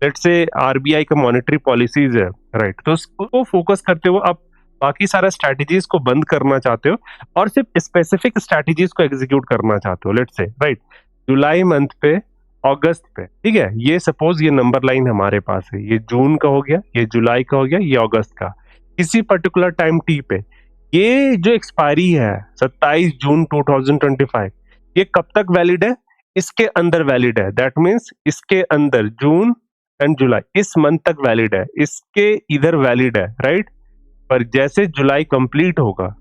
Let's say RBI का monetary policies है, right, तो उसको फोकस करते हुए आप बाकी सारा स्ट्रैटेजीज को बंद करना चाहते हो और सिर्फ स्पेसिफिक स्ट्रैटेजीज को एग्जीक्यूट करना चाहते हो, let's say, right, July month पे, अगस्त पे, ठीक है, ये सपोज ये नंबर लाइन हमारे पास है, ये जून का हो गया, ये जुलाई का हो गया, ये अगस्त का, किसी पर्टिकुलर टाइम टी पे ये जो एक्सपायरी है 27 जून 2025, ये कब तक वैलिड है? इसके अंदर वैलिड है, दैट मीन्स इसके अंदर जून एंड जुलाई इस मंथ तक वैलिड है, इसके इधर वैलिड है, राइट। पर जैसे जुलाई कंप्लीट होगा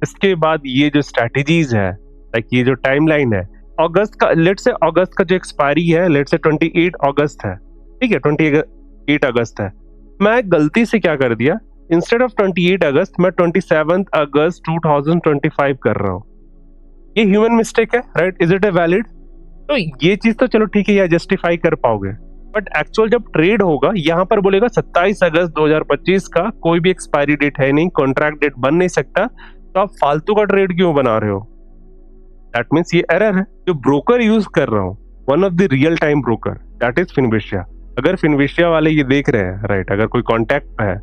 इसके बाद ये जो स्ट्रैटेजीज है, लाइक ये जो टाइमलाइन है, अगस्त का, लेट्स से अगस्त का जो एक्सपायरी है, लेट्स से 28 अगस्त है, ठीक है, 28 अगस्त है, मैं गलती से क्या कर दिया, इंस्टेड ऑफ 28 अगस्त मैं 27 अगस्त 2025 कर रहा हूँ। ये ह्यूमन मिस्टेक है, right, is it a valid? तो ये चीज तो चलो ठीक है, या जस्टिफाई कर पाओगे, बट एक्चुअल जब ट्रेड होगा यहाँ पर बोलेगा 27 अगस्त 2025 का कोई भी एक्सपायरी डेट है नहीं, कॉन्ट्रैक्ट डेट बन नहीं सकता, तो आप फालतू का ट्रेड क्यों बना रहे हो? दैट मीन्स ये एरर है। जो ब्रोकर यूज कर रहा हूँ, one of the real time broker, that is Finvasia. अगर फिनविशिया वाले ये देख रहे हैं, राइट, अगर कोई कॉन्टैक्ट है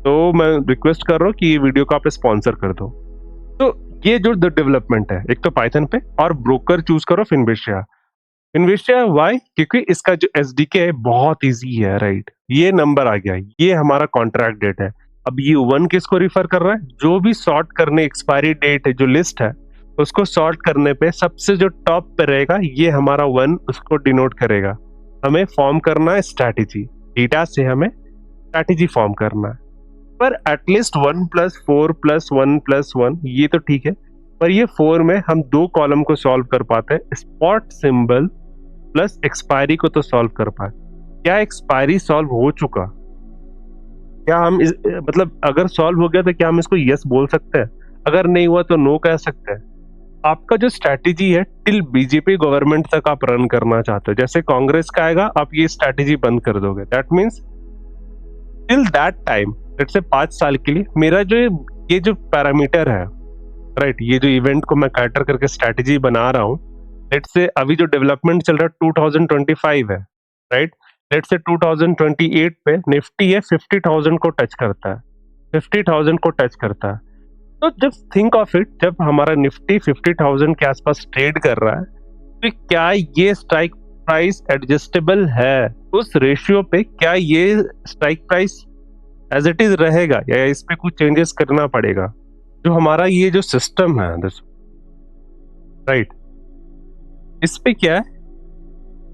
तो मैं रिक्वेस्ट कर रहा हूँ कि ये वीडियो को आप स्पॉन्सर कर दो। तो ये जो डेवलपमेंट है, एक तो पाइथन पे, और ब्रोकर चूज करो फिनविशिया। इन्वेस्टिया वाई? क्योंकि इसका जो एसडीके है बहुत इजी है, राइट, ये नंबर आ गया, ये हमारा कॉन्ट्रैक्ट डेट है। अब ये वन किसको रिफर कर रहा है? जो भी सॉर्ट करने एक्सपायरी डेट है, जो लिस्ट है, उसको सॉर्ट करने पे सबसे जो टॉप पे रहेगा ये हमारा वन उसको डिनोट करेगा। हमें फॉर्म करना है स्ट्रैटेजी, डेटा से हमें स्ट्रैटेजी फॉर्म करना है, पर एटलीस्ट 1+4+1+1 ये तो ठीक है, पर ये 4 में हम 2 कॉलम को सॉल्व कर पाते हैं, स्पॉट सिंबल प्लस एक्सपायरी को तो सॉल्व कर पाए। क्या एक्सपायरी सॉल्व हो चुका? क्या हम मतलब अगर सॉल्व हो गया तो क्या हम इसको यस बोल सकते हैं? अगर नहीं हुआ तो नो कह सकते हैं। आपका जो स्ट्रैटेजी है टिल बीजेपी गवर्नमेंट तक आप रन करना चाहते हो, जैसे कांग्रेस का आएगा आप ये स्ट्रैटेजी बंद कर दोगे, that means till that time, let's say 5 साल के लिए मेरा जो ये जो पैरामीटर है, राइट, ये जो इवेंट को मैं कैटर करके स्ट्रैटेजी बना रहा हूँ, लेट्स से अभी जो डेवलपमेंट चल रहा है 2025 है, राइट, लेट्स से 2028 पे निफ्टी है 50,000 को टच करता है, 50,000 को टच करता है। तो जब थिंक ऑफ इट, जब हमारा निफ्टी 50,000 के आसपास ट्रेड कर रहा है, तो क्या ये स्ट्राइक प्राइस एडजस्टेबल है? उस रेशियो पे क्या ये strike price as it is रहेगा या इस पे कुछ चेंजेस करना पड़ेगा? जो हमारा ये जो सिस्टम है, राइट, इस पे क्या है,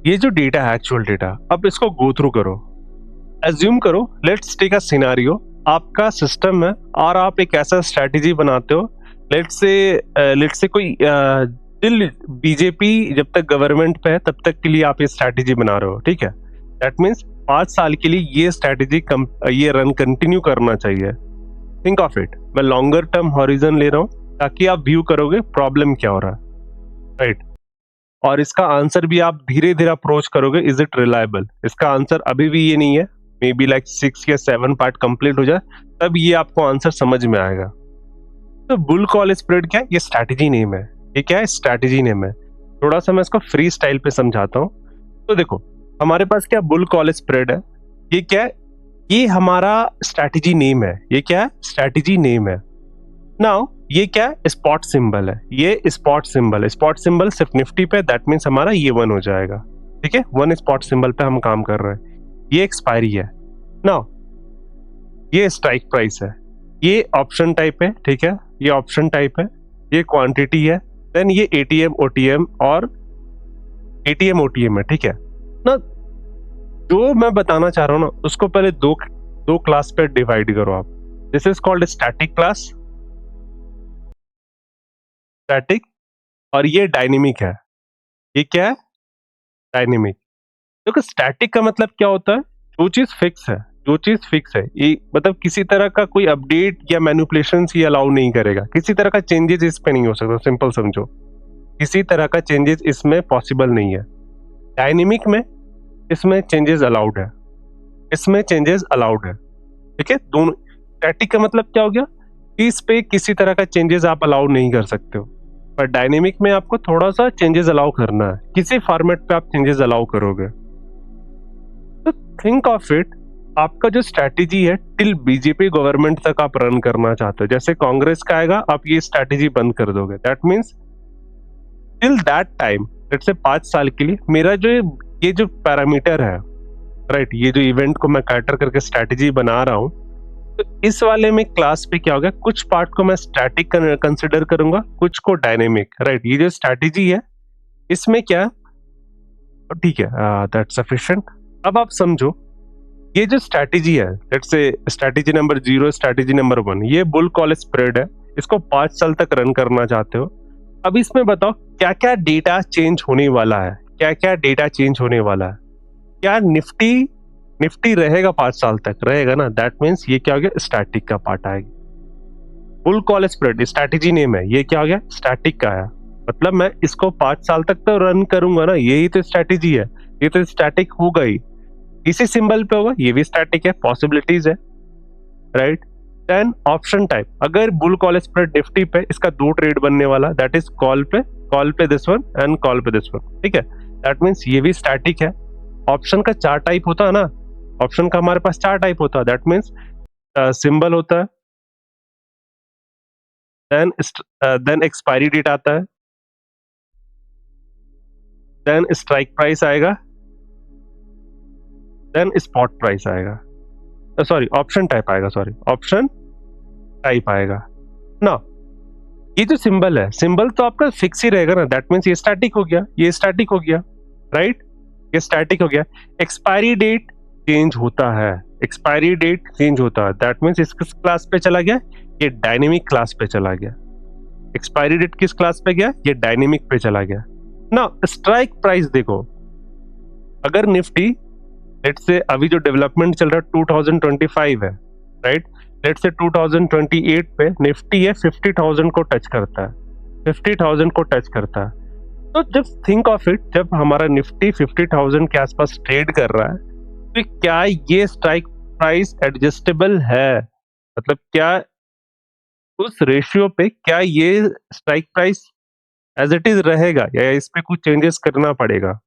ये जो डेटा है, एक्चुअल डेटा, अब इसको गो थ्रू करो, एज्यूम करो, लेट्स टेक अ सिनेरियो, आपका सिस्टम है और आप एक ऐसा स्ट्रैटेजी बनाते हो, लेट्स से कोई टिल बीजेपी जब तक गवर्नमेंट पे है तब तक के लिए आप ये स्ट्रैटेजी बना रहे हो, ठीक है, दैट मीन्स 5 साल के लिए ये स्ट्रैटेजी ये रन कंटिन्यू करना चाहिए। थिंक ऑफ इट, मैं लॉन्गर टर्म हॉरिजन ले रहा हूँ ताकि आप व्यू करोगे प्रॉब्लम क्या हो रहा है, राइट, और इसका आंसर भी आप धीरे धीरे अप्रोच करोगे, इज इट रिलायबल? इसका आंसर अभी भी ये नहीं है, मे बी लाइक 6 या 7 पार्ट कंप्लीट हो जाए तब ये आपको आंसर समझ में आएगा। तो बुल कॉल स्प्रेड क्या है? ये स्ट्रैटेजी नेम है, ये क्या है? स्ट्रैटेजी नेम है। थोड़ा सा मैं इसको फ्री स्टाइल पे समझाता हूँ। तो देखो हमारे पास क्या बुल कॉल स्प्रेड है, ये क्या है? ये हमारा स्ट्रैटेजी नेम है। ये क्या है? स्ट्रैटेजी नेम है। नाउ ये क्या है? स्पॉट सिंबल है। ये स्पॉट सिंबल सिर्फ निफ्टी पे, दैट मीन्स हमारा ये 1 हो जाएगा, ठीक है, 1 स्पॉट सिंबल पे हम काम कर रहे हैं। ये एक्सपायरी है। नाउ ये स्ट्राइक प्राइस है, ये ऑप्शन टाइप है, ठीक है, ये ऑप्शन टाइप है, ये क्वांटिटी है, देन ये एटीएम ओटीएम और एटीएम ओटीएम है, ठीक है ना। जो मैं बताना चाह रहा हूँ ना, उसको पहले दो क्लास पे डिवाइड करो आप। This is called static class, static, और ये डायनेमिक है। ये क्या है? डायनेमिक। देखो स्टैटिक का मतलब क्या होता है? जो चीज फिक्स है, जो चीज फिक्स है, ये मतलब किसी तरह का कोई अपडेट या मैनिपुलेशन ये अलाउ नहीं करेगा, किसी तरह का चेंजेस इस पे नहीं हो सकता। सिंपल समझो, किसी तरह का चेंजेस इसमें पॉसिबल नहीं है। डायनेमिक में इसमें चेंजेस अलाउड है, इसमें चेंजेस अलाउड है, ठीक है। दोनों। स्टैटिक का मतलब क्या हो गया कि इस पे किसी तरह का चेंजेस आप अलाउ नहीं कर सकते हो, पर डायनेमिक में आपको थोड़ा सा चेंजेस अलाउ करना है। किसी फॉर्मेट पे आप चेंजेस अलाउ करोगे, तो थिंक ऑफ इट, आपका जो स्ट्रैटेजी है टिल बीजेपी गवर्नमेंट तक आप रन करना चाहते हो, जैसे कांग्रेस का आएगा आप ये स्ट्रैटेजी बंद कर दोगे, that means till that time, let's say 5 साल के लिए मेरा जो ये जो पैरामीटर है, राइट, ये जो इवेंट को मैं कैटर करके स्ट्रैटेजी बना रहा हूँ, तो इस वाले में क्लास पे क्या होगा, कुछ पार्ट को मैं स्टैटिक कंसिडर करूंगा, कुछ को डायनेमिक, राइट। ये जो स्ट्रैटेजी है इसमें क्या, ठीक है, दैट्स सफिशिएंट। अब आप समझो, ये जो स्ट्रैटेजी है, let's say strategy number 0, strategy number 1, ये बुल कॉल स्प्रेड है, इसको 5 साल तक रन करना चाहते हो। अब इसमें बताओ क्या क्या डेटा चेंज होने वाला है, क्या क्या डेटा चेंज होने वाला है। क्या निफ्टी निफ्टी रहेगा 5 साल तक, रहेगा ना, दैट मीन्स ये क्या हो गया, स्टैटिक का पार्ट आएगा। Bull call spread strategy name है, ये क्या हो गया, स्टैटिक का है, मतलब मैं इसको 5 साल तक तो रन करूंगा ना, यही तो स्ट्रैटेजी है, ये तो स्टैटिक होगा ही, इसी सिंबल पे होगा, ये भी स्टैटिक है, पॉसिबिलिटीज है, राइट। देन ऑप्शन टाइप, अगर बुल कॉल स्प्रेड निफ्टी पे, इसका 2 ट्रेड बनने वाला, दैट इज कॉल पे दिस वन एंड कॉल पे दिस वन, ठीक है, दैट मीन्स ये भी स्टैटिक है। ऑप्शन का 4 टाइप होता है ना, ऑप्शन का हमारे पास 4 टाइप होता है, दैट मीन्स सिंबल होता है, देन एक्सपायरी डेट आता है, देन स्ट्राइक प्राइस आएगा, देन स्पॉट प्राइस आएगा, सॉरी ऑप्शन टाइप आएगा, सॉरी ऑप्शन टाइप आएगा ना। ये जो सिंबल है, सिंबल तो आपका फिक्स ही रहेगा ना, दैट मीन्स ये स्टैटिक हो गया, ये स्टैटिक हो गया, राइट, ये स्टैटिक हो गया। एक्सपायरी डेट चेंज होता है, एक्सपायरी डेट चेंज होता है, दैट मीन्स इस किस क्लास पे चला गया, ये डायनेमिक क्लास पे चला गया। एक्सपायरी डेट किस क्लास पे गया, ये डायनेमिक पे चला गया ना। स्ट्राइक प्राइस देखो, अगर निफ्टी लेट्स से अभी जो डेवलपमेंट चल रहा है 2025 है, राइट, लेट्स से 2028 पे निफ्टी है 50,000 को टच करता है, 50,000 को टच करता है, तो जब थिंक ऑफ इट, जब हमारा निफ्टी 50,000 के आसपास ट्रेड कर रहा है, तो क्या ये स्ट्राइक प्राइस एडजस्टेबल है, मतलब क्या उस रेशियो पे क्या ये strike price as it is रहेगा या इस पे कुछ चेंजेस करना पड़ेगा।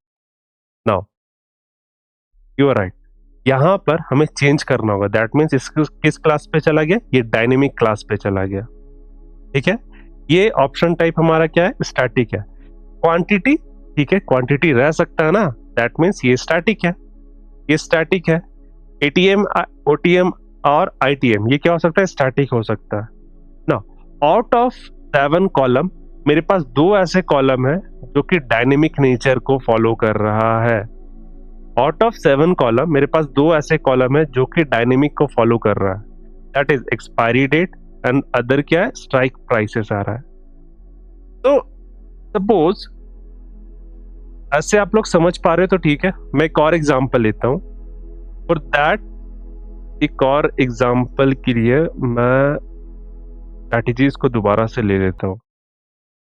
नाउ यू आर राइट, यहाँ पर हमें चेंज करना होगा, दैट मीन्स इसको किस क्लास पे चला गया, ये डायनेमिक क्लास पे चला गया, ठीक है। ये ऑप्शन टाइप हमारा क्या है, स्टैटिक है। क्वांटिटी, ठीक है, क्वांटिटी रह सकता है ना, दैट मीन्स ये स्टैटिक है, ये स्टैटिक है। एटीएम, ओटीएम और आईटीएम, ये क्या हो सकता है, स्टैटिक हो सकता है ना। आउट ऑफ 7 कॉलम मेरे पास 2 ऐसे कॉलम है जो कि डायनेमिक नेचर को फॉलो कर रहा है। आउट ऑफ 7 कॉलम मेरे पास 2 ऐसे कॉलम है जो कि डायनेमिक को फॉलो कर रहा है, that is expiry date and other क्या है, स्ट्राइक प्राइसेस आ रहा है। तो सपोज ऐसे आप लोग समझ पा रहे हो तो ठीक है, मैं एक और एग्जांपल लेता हूं, फॉर दैट एक और एग्जांपल के लिए मैं स्ट्रैटेजीज को दोबारा से ले लेता हूं।